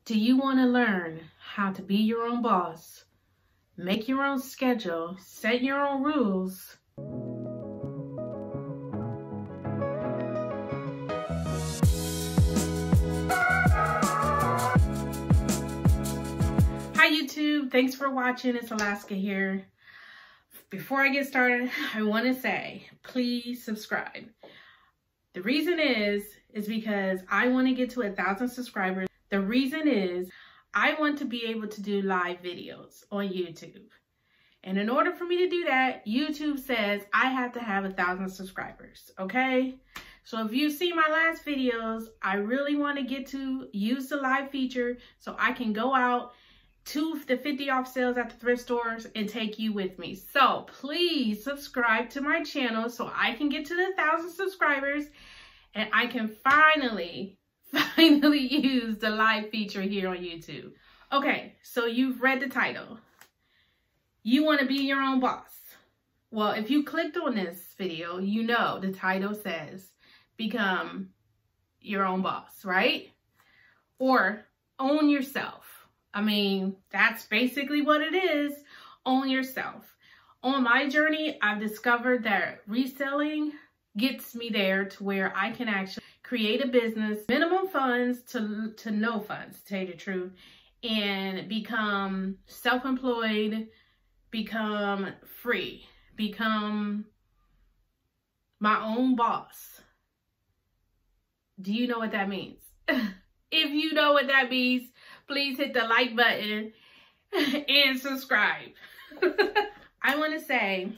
Do you want to learn how to be your own boss, make your own schedule, set your own rules? Hi YouTube, thanks for watching. It's Alaska here. Before I get started, I want to say, please subscribe. The reason is because I want to get to 1,000 subscribers. The reason is I want to be able to do live videos on YouTube. And in order for me to do that, YouTube says I have to have 1,000 subscribers, okay? So if you see my last videos, I really want to get to use the live feature so I can go out to the 50 off sales at the thrift stores and take you with me. So please subscribe to my channel so I can get to the 1,000 subscribers and I can finally use the live feature here on YouTube. Okay, so you've read the title. You want to be your own boss. Well, if you clicked on this video, you know the title says become your own boss, right? Or own yourself. I mean, that's basically what it is. Own yourself. On my journey, I've discovered that reselling gets me there to where I can actually create a business, minimum funds to no funds, to tell you the truth, and become self-employed, become free, become my own boss. Do you know what that means? If you know what that means, please hit the like button and subscribe. I want to say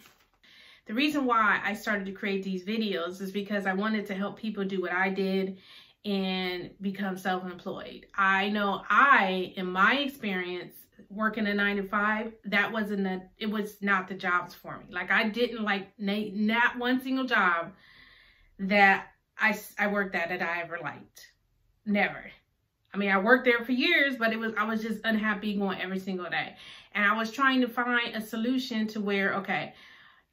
the reason why I started to create these videos is because I wanted to help people do what I did and become self-employed. I know in my experience, working a 9-to-5, it was not the jobs for me. Like, I didn't like not one single job that I worked at that I ever liked. Never. I mean, I worked there for years, but I was just unhappy going every single day. And I was trying to find a solution to where, okay,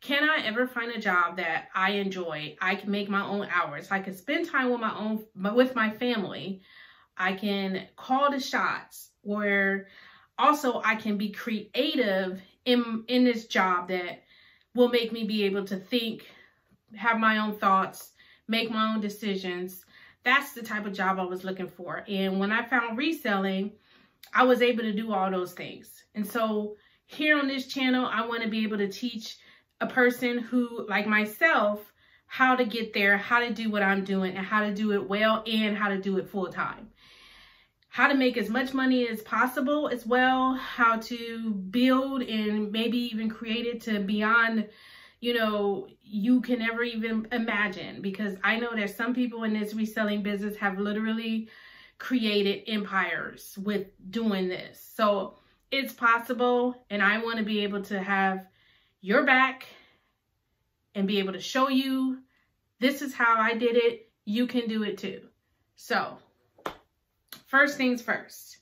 can I ever find a job that I enjoy? I can make my own hours. I can spend time with my family. I can call the shots, where also I can be creative in this job that will make me be able to think, have my own thoughts, make my own decisions. That's the type of job I was looking for. And when I found reselling, I was able to do all those things. And so here on this channel, I want to be able to teach a person who, like myself, how to get there, how to do what I'm doing, and how to do it well, and how to do it full time. How to make as much money as possible as well, how to build and maybe even create it to beyond, you can never even imagine. Because I know there's some people in this reselling business have literally created empires with doing this. So it's possible, and I want to be able to have your back and be able to show you this is how I did it. You can do it too. So first things first,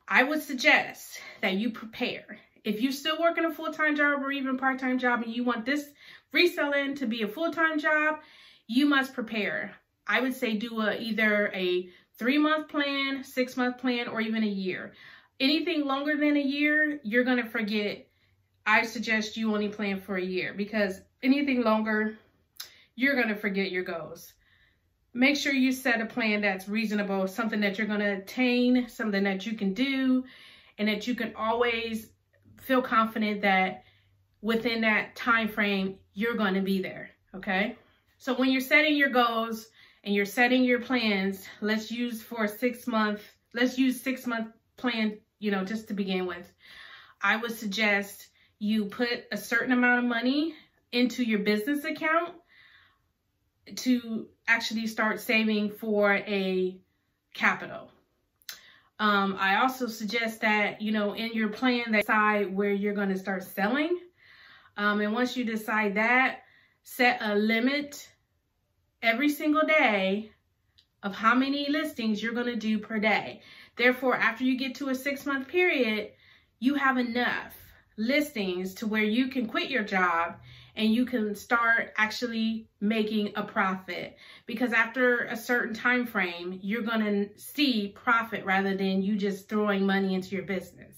I would suggest that you prepare. If you're still working a full-time job or even part-time job and you want this reselling to be a full-time job, you must prepare. I would say do either a 3-month plan, 6-month plan, or even a year. Anything longer than a year, you're going to forget. I suggest you only plan for a year, because anything longer, you're going to forget your goals. Make sure you set a plan that's reasonable, something that you're going to attain, something that you can do, and that you can always feel confident that within that time frame, you're going to be there, okay? So when you're setting your goals and you're setting your plans, let's use 6-month plan, just to begin with. I would suggest you put a certain amount of money into your business account to actually start saving for a capital. I also suggest that, in your plan, decide where you're going to start selling. And once you decide that, set a limit every single day of how many listings you're going to do per day. Therefore, after you get to a 6-month period, you have enough listings to where you can quit your job and you can start actually making a profit, because after a certain time frame, you're going to see profit rather than you just throwing money into your business.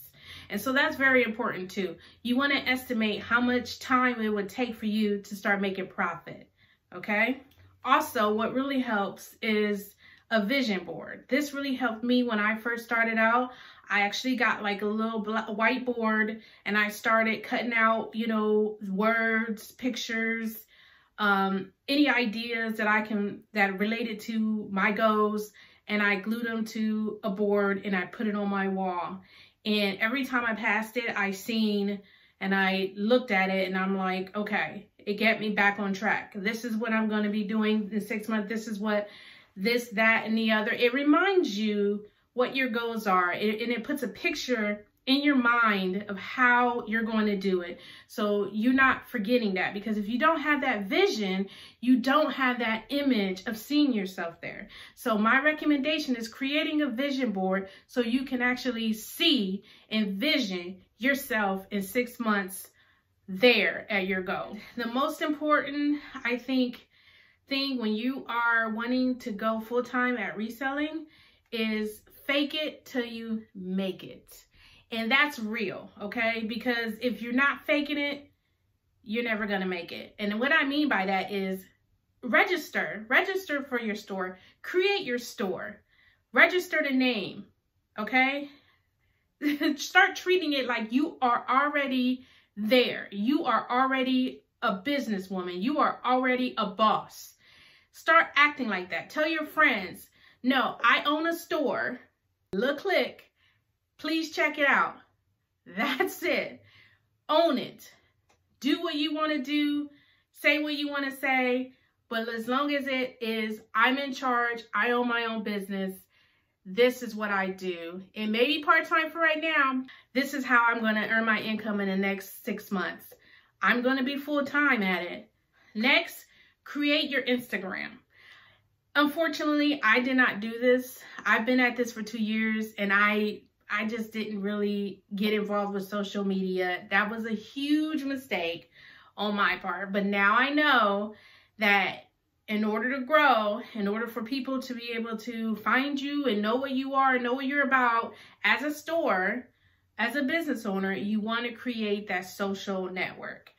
And so that's very important too. You want to estimate how much time it would take for you to start making profit. Okay. Also, what really helps is a vision board. This really helped me when I first started out. I actually got like a little whiteboard and I started cutting out, you know, words, pictures, any ideas that related to my goals, and I glued them to a board and I put it on my wall. And every time I passed it, I seen and I looked at it and I'm like, okay, it got me back on track. This is what I'm going to be doing in 6 months. This is what this, that, and the other. It reminds you what your goals are, and it puts a picture in your mind of how you're going to do it. So you're not forgetting that, because if you don't have that vision, you don't have that image of seeing yourself there. So my recommendation is creating a vision board so you can actually see and vision yourself in 6 months there at your goal. The most important, I think, thing when you are wanting to go full-time at reselling is fake it till you make it. And that's real, okay? Because if you're not faking it, you're never gonna make it. And what I mean by that is register for your store, create your store, register the name, okay? Start treating it like you are already there. You are already a businesswoman. You are already a boss. Start acting like that. Tell your friends, no, I own a store. Click. Please check it out. That's it. Own it. Do what you want to do. Say what you want to say. But as long as it is, I'm in charge. I own my own business. This is what I do. It may be part-time for right now. This is how I'm going to earn my income in the next 6 months. I'm going to be full-time at it. Next, create your Instagram. Unfortunately, I did not do this. I've been at this for 2 years, and I just didn't really get involved with social media. That was a huge mistake on my part. But now I know that in order to grow, in order for people to be able to find you and know what you are, know what you're about as a store, as a business owner, you want to create that social network.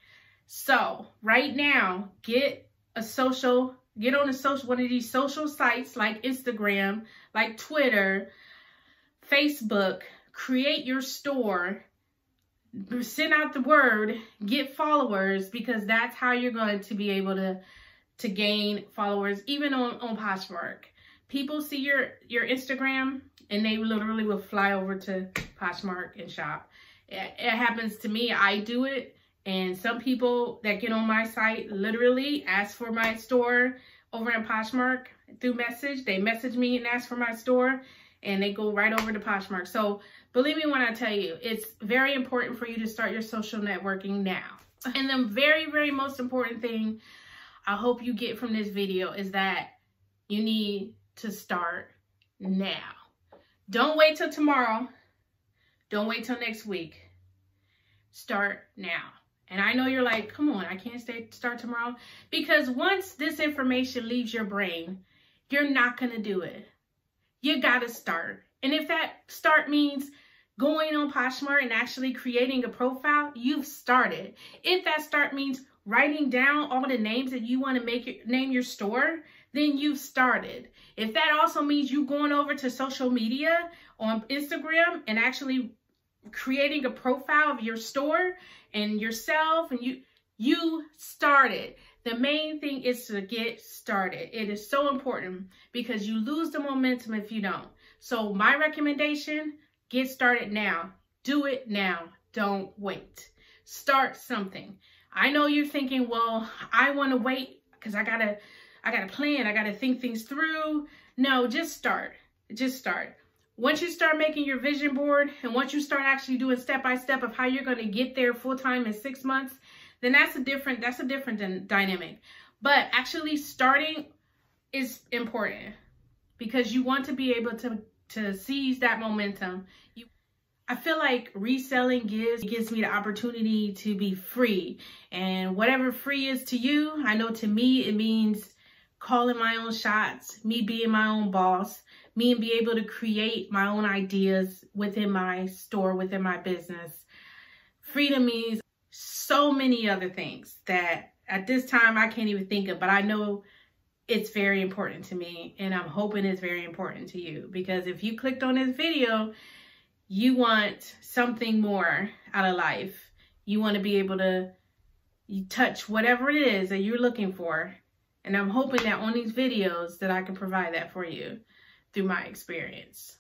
So right now, get on one of these social sites like Instagram, like Twitter, Facebook, create your store, send out the word, get followers, because that's how you're going to be able to gain followers. Even on Poshmark, people see your Instagram and they literally will fly over to Poshmark and shop. It happens to me. I do it. And some people that get on my site literally ask for my store over in Poshmark through message. They message me and ask for my store, and they go right over to Poshmark. So believe me when I tell you, it's very important for you to start your social networking now. And the very, very most important thing I hope you get from this video is that you need to start now. Don't wait till tomorrow. Don't wait till next week. Start now. And I know you're like, come on, I can't start tomorrow. Because once this information leaves your brain, you're not going to do it. You got to start. And if that start means going on Poshmark and actually creating a profile, you've started. If that start means writing down all the names that you want to name your store, then you've started. If that also means you going over to social media on Instagram and actually creating a profile of your store and yourself, and you started. The main thing is to get started. It is so important because you lose the momentum if you don't. So my recommendation, get started now. Do it now. Don't wait. Start something. I know you're thinking, well, I want to wait because I gotta plan. I gotta think things through. No, just start. Just start. Once you start making your vision board, and once you start actually doing step-by-step of how you're going to get there full-time in 6 months, then that's a different dynamic. But actually starting is important because you want to be able to seize that momentum. I feel like reselling gives me the opportunity to be free. And whatever free is to you, I know to me it means calling my own shots, me being my own boss, me and be able to create my own ideas within my store, within my business. Freedom means so many other things that at this time I can't even think of, but I know it's very important to me, and I'm hoping it's very important to you, because if you clicked on this video, you want something more out of life. You want to be able to touch whatever it is that you're looking for. And I'm hoping that on these videos that I can provide that for you through my experience.